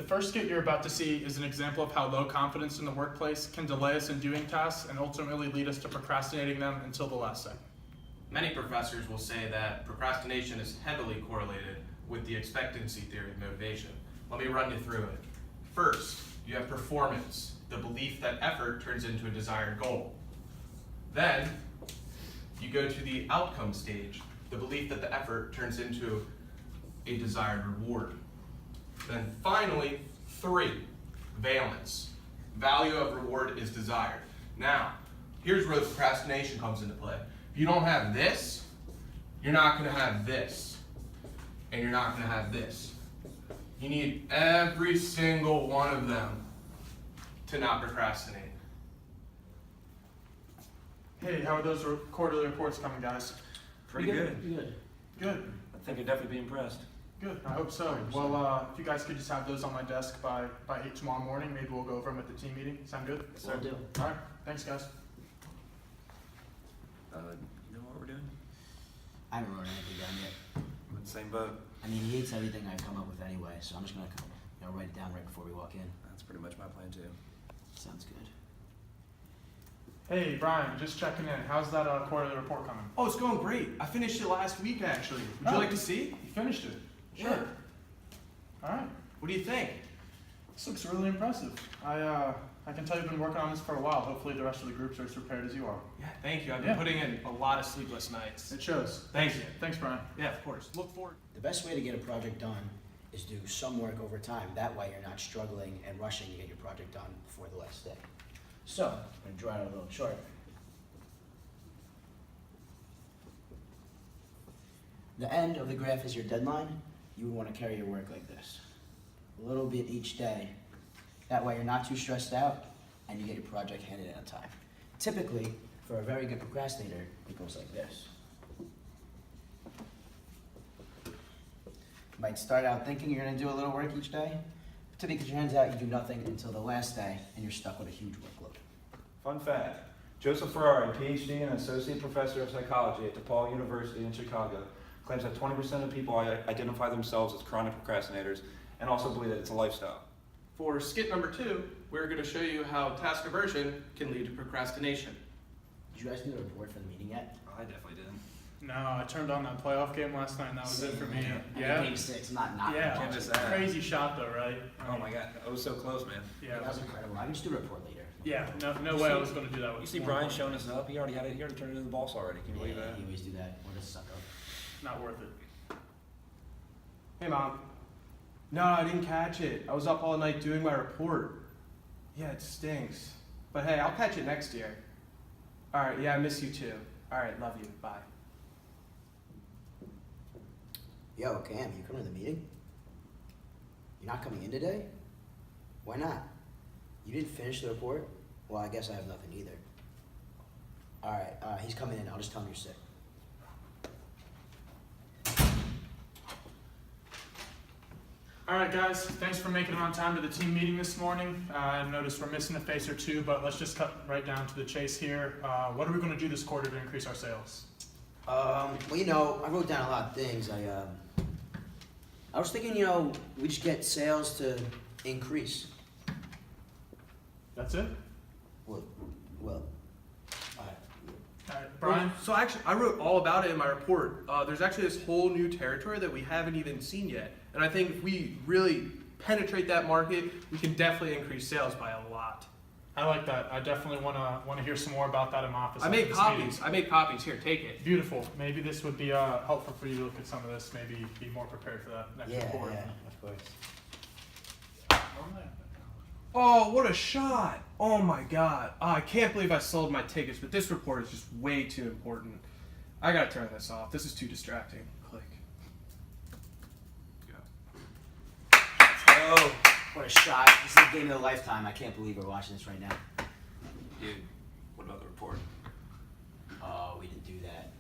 first skit you're about to see is an example of how low confidence in the workplace can delay us in doing tasks and ultimately lead us to procrastinating them until the last second. Many professors will say that procrastination is heavily correlated with the expectancy theory of motivation. Let me run you through it. First, you have performance, the belief that effort turns into a desired goal. Then, you go to the outcome stage, the belief that the effort turns into a desired reward. Then finally, 3, valence. Value of reward is desired. Now, here's where the procrastination comes into play. If you don't have this, you're not going to have this. And you're not going to have this. You need every single one of them to not procrastinate. Hey, how are those quarterly reports coming, guys? Pretty good. Good. I think you'd definitely be impressed. Good, I hope so. 100%. Well, if you guys could just have those on my desk by 8 tomorrow morning, maybe we'll go over them at the team meeting. Sound good? Yes, sir. Will do. All right, thanks, guys. You know what we're doing? I haven't wrote anything down yet. We're in the same boat. I mean, he hates everything I come up with anyway, so I'm just gonna write it down right before we walk in. That's pretty much my plan too. Sounds good. Hey, Brian, just checking in. How's that quarterly report coming? Oh, it's going great. I finished it last week, actually. Would you Oh. like to see? You finished it? Sure. Yeah. All right. What do you think? This looks really impressive. I can tell you've been working on this for a while. Hopefully the rest of the groups are as prepared as you are. Yeah, thank you. I've been putting in a lot of sleepless nights. It shows. Thank you. Thanks, Brian. Yeah, of course. Look forward. The best way to get a project done is do some work over time. That way you're not struggling and rushing to get your project done before the last day. So, I'm gonna draw out a little chart. The end of the graph is your deadline. You would want to carry your work like this. A little bit each day. That way you're not too stressed out and you get your project handed in on time. Typically, for a very good procrastinator, it goes like this. You might start out thinking you're going to do a little work each day. Typically, it turns out you do nothing until the last day and you're stuck with a huge workload. Fun fact, Joseph Ferrari, PhD and Associate Professor of Psychology at DePaul University in Chicago, claims that 20% of people identify themselves as chronic procrastinators and also believe that it's a lifestyle. For skit number 2, we're going to show you how task aversion can lead to procrastination. Did you guys do the report for the meeting yet? I definitely didn't. No, I turned on that playoff game last night and that was it for me. I Yeah? mean, Game 6, not Yeah. Can't miss that. Crazy shot though, right? Oh my god, I was so close, man. Yeah. That was incredible. I can just do a report later. Yeah, no way I was going to do that with You see one Brian point. showing us up, he already turned it into the boss already. Can you believe that? You always do that. What a sucker. Not worth it. Hey, Mom. No, I didn't catch it. I was up all night doing my report. Yeah, it stinks. But hey, I'll catch it next year. All right, yeah, I miss you too. All right, love you. Bye. Yo, Cam, you coming to the meeting? You're not coming in today? Why not? You didn't finish the report? Well, I guess I have nothing either. Alright, he's coming in. I'll just tell him you're sick. All right, guys, thanks for making it on time to the team meeting this morning. I noticed we're missing a face or two, but let's just cut right down to the chase here. What are we going to do this quarter to increase our sales? Well, I wrote down a lot of things. I was thinking, we just get sales to increase. That's it? Well, All right, Brian? So actually, I wrote all about it in my report. There's actually this whole new territory that we haven't even seen yet. And I think if we really penetrate that market, we can definitely increase sales by a lot. I like that. I definitely want to hear some more about that in my office. I after made this copies. meeting. I made copies. Here, take it. Beautiful. Maybe this would be helpful for you to look at some of this, maybe be more prepared for that next report. yeah, of course. Oh, what a shot! Oh my god. Oh, I can't believe I sold my tickets, but this report is just way too important. I gotta turn this off. This is too distracting. Click. Go. Oh, what a shot. This is the game of a lifetime. I can't believe we're watching this right now. Dude, what about the report? Oh, we didn't do that.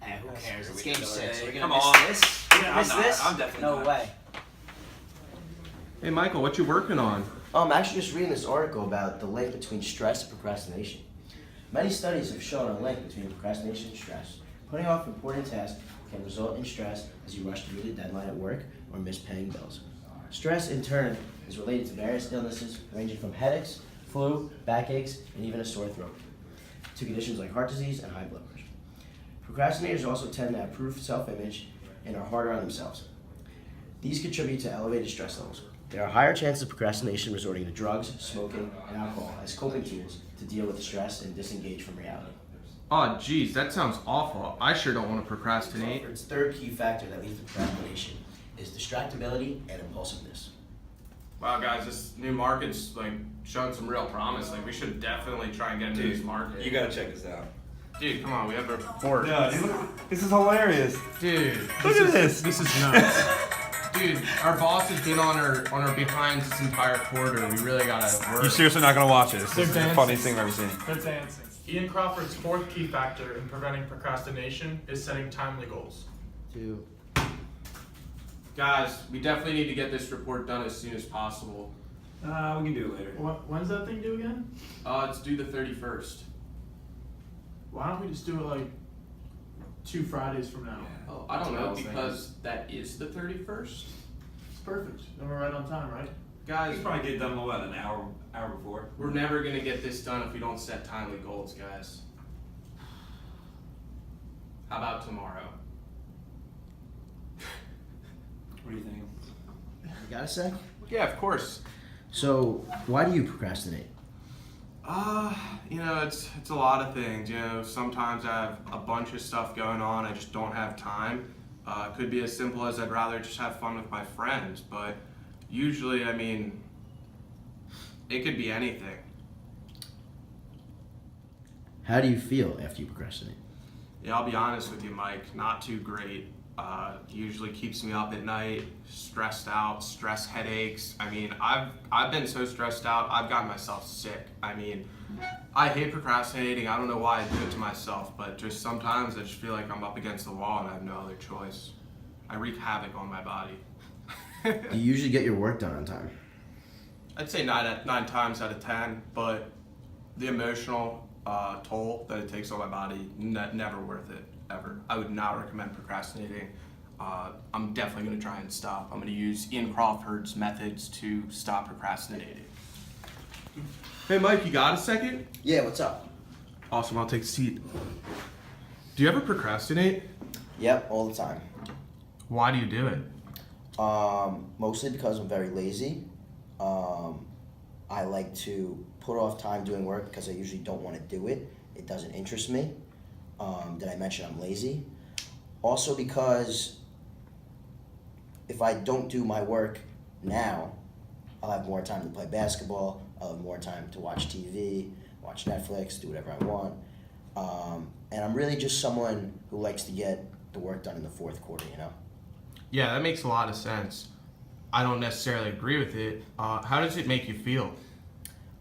And who cares? It's We game did 6. already. We're Come gonna on. miss this? Yeah, We're gonna I'm miss not. this? I'm definitely No not. way. Hey Michael, what you working on? I'm actually just reading this article about the link between stress and procrastination. Many studies have shown a link between procrastination and stress. Putting off important tasks can result in stress as you rush to meet a deadline at work or miss paying bills. Stress, in turn, is related to various illnesses ranging from headaches, flu, backaches, and even a sore throat, to conditions like heart disease and high blood pressure. Procrastinators also tend to have poor self-image and are harder on themselves. These contribute to elevated stress levels. There are higher chances of procrastination resorting to drugs, smoking, and alcohol as coping tools to deal with stress and disengage from reality. Oh, geez, that sounds awful. I sure don't want to procrastinate. Its third key factor that leads to procrastination is distractibility and impulsiveness. Wow, guys, this new market's like showing some real promise. Like, we should definitely try and get into this market. You gotta check this out. Dude, come on, we have a report. Yeah, dude, look, this is hilarious. Dude, Look at this. This is nuts. dude, our boss has been on our behinds this entire quarter. We really gotta work. You're seriously not gonna watch this. They're This is the dancing. funniest thing I've ever seen. They're dancing. Ian Crawford's fourth key factor in preventing procrastination is setting timely goals. 2. Guys, we definitely need to get this report done as soon as possible. We can do it later. When's that thing due again? It's due the 31st. Why don't we just do it like 2 Fridays from now? Oh, I don't know, because that is the 31st. It's perfect. Then we're right on time, right? Guys, You probably get it done in what, an hour before? we're never gonna get this done if we don't set timely goals, guys. How about tomorrow? What do you think? You got a sec? Yeah, of course. So, why do you procrastinate? It's a lot of things. Sometimes I have a bunch of stuff going on. I just don't have time. It could be as simple as I'd rather just have fun with my friends, but usually, it could be anything. How do you feel after you procrastinate? Yeah, I'll be honest with you, Mike. Not too great. Usually keeps me up at night, stressed out, stress headaches. I've been so stressed out, I've gotten myself sick. I hate procrastinating. I don't know why I do it to myself, but just sometimes I just feel like I'm up against the wall and I have no other choice. I wreak havoc on my body. Do you usually get your work done on time? I'd say 9 times out of 10, but the emotional toll that it takes on my body, never worth it, ever. I would not recommend procrastinating. I'm definitely going to try and stop. I'm going to use Ian Crawford's methods to stop procrastinating. Hey, Mike, you got a second? Yeah, what's up? Awesome, I'll take a seat. Do you ever procrastinate? Yep, all the time. Why do you do it? Mostly because I'm very lazy. I like to put off time doing work because I usually don't want to do it. It doesn't interest me. Did I mention I'm lazy? Also because if I don't do my work now, I'll have more time to play basketball, I'll have more time to watch TV, watch Netflix, do whatever I want. And I'm really just someone who likes to get the work done in the fourth quarter, Yeah, that makes a lot of sense. I don't necessarily agree with it. How does it make you feel?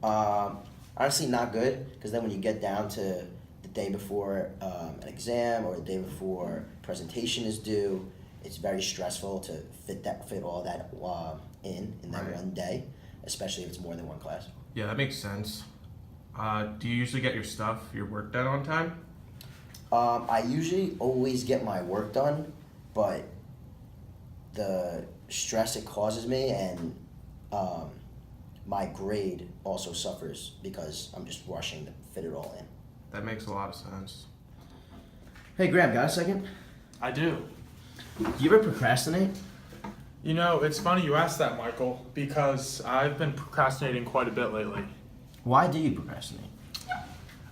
Honestly, not good, because then when you get down to the day before an exam or the day before presentation is due, it's very stressful to fit all that in that Right. one day, especially if it's more than one class. Yeah, that makes sense. Do you usually get your work done on time? I usually always get my work done, but the stress it causes me and my grade also suffers because I'm just rushing to fit it all in. That makes a lot of sense. Hey, Graham, got a second? I do. Do you ever procrastinate? It's funny you asked that, Michael, because I've been procrastinating quite a bit lately. Why do you procrastinate?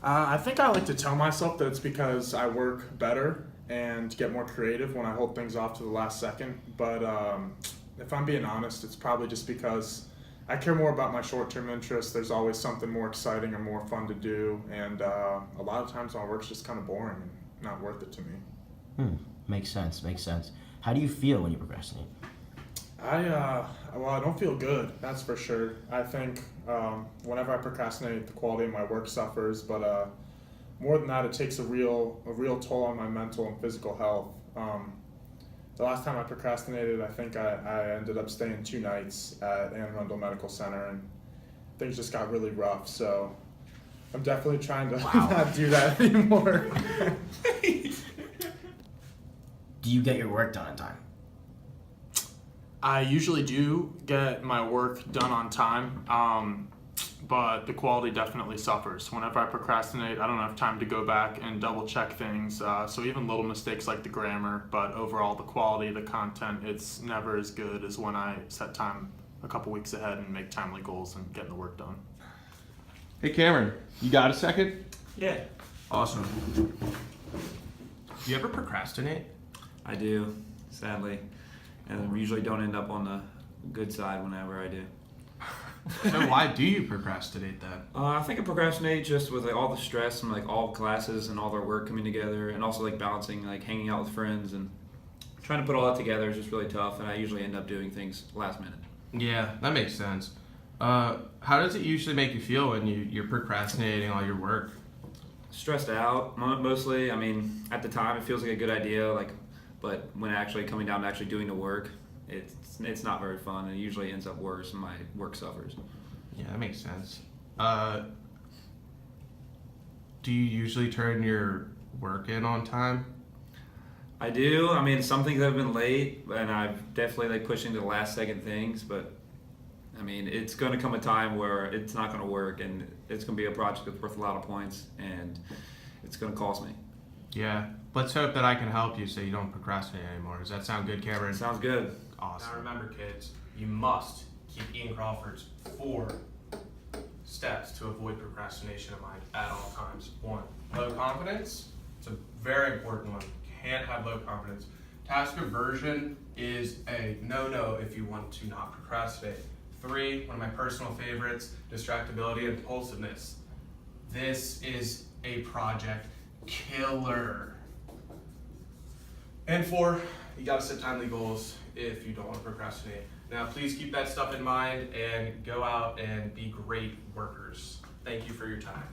I think I like to tell myself that it's because I work better and get more creative when I hold things off to the last second. But if I'm being honest, it's probably just because I care more about my short-term interests. There's always something more exciting or more fun to do, and a lot of times my work's just kind of boring and not worth it to me. Makes sense. How do you feel when you procrastinate? I don't feel good, that's for sure. I think whenever I procrastinate, the quality of my work suffers, but more than that, it takes a real toll on my mental and physical health. The last time I procrastinated, I think I ended up staying 2 nights at Anne Arundel Medical Center, and things just got really rough, so I'm definitely trying to not do that anymore. Do you get your work done on time? I usually do get my work done on time, but the quality definitely suffers. Whenever I procrastinate, I don't have time to go back and double check things. So even little mistakes like the grammar, but overall the quality, the content, it's never as good as when I set time a couple weeks ahead and make timely goals and getting the work done. Hey Cameron, you got a second? Yeah. Awesome. Do you ever procrastinate? I do, sadly. And I usually don't end up on the good side whenever I do. So why do you procrastinate then? I think I procrastinate just with like all the stress from like all classes and all their work coming together, and also like balancing like hanging out with friends and trying to put all that together is just really tough. And I usually end up doing things last minute. Yeah, that makes sense. How does it usually make you feel when you're procrastinating all your work? Stressed out mostly. I mean, at the time it feels like a good idea, like, but when actually coming down to actually doing the work, it's not very fun, and it usually ends up worse, and my work suffers. Yeah, that makes sense. Do you usually turn your work in on time? I do. I mean, some things have been late, and I've definitely like pushing to the last second things, but I mean, it's going to come a time where it's not going to work, and it's going to be a project that's worth a lot of points, and it's going to cost me. Yeah. Let's hope that I can help you so you don't procrastinate anymore. Does that sound good, Cameron? Sounds good. Awesome. Now remember, kids, you must keep Ian Crawford's 4 steps to avoid procrastination in mind at all times. 1, low confidence. It's a very important one. Can't have low confidence. Task aversion is a no-no if you want to not procrastinate. 3, one of my personal favorites, distractibility and impulsiveness. This is a project killer. And 4, you gotta set timely goals if you don't want to procrastinate. Now, please keep that stuff in mind and go out and be great workers. Thank you for your time.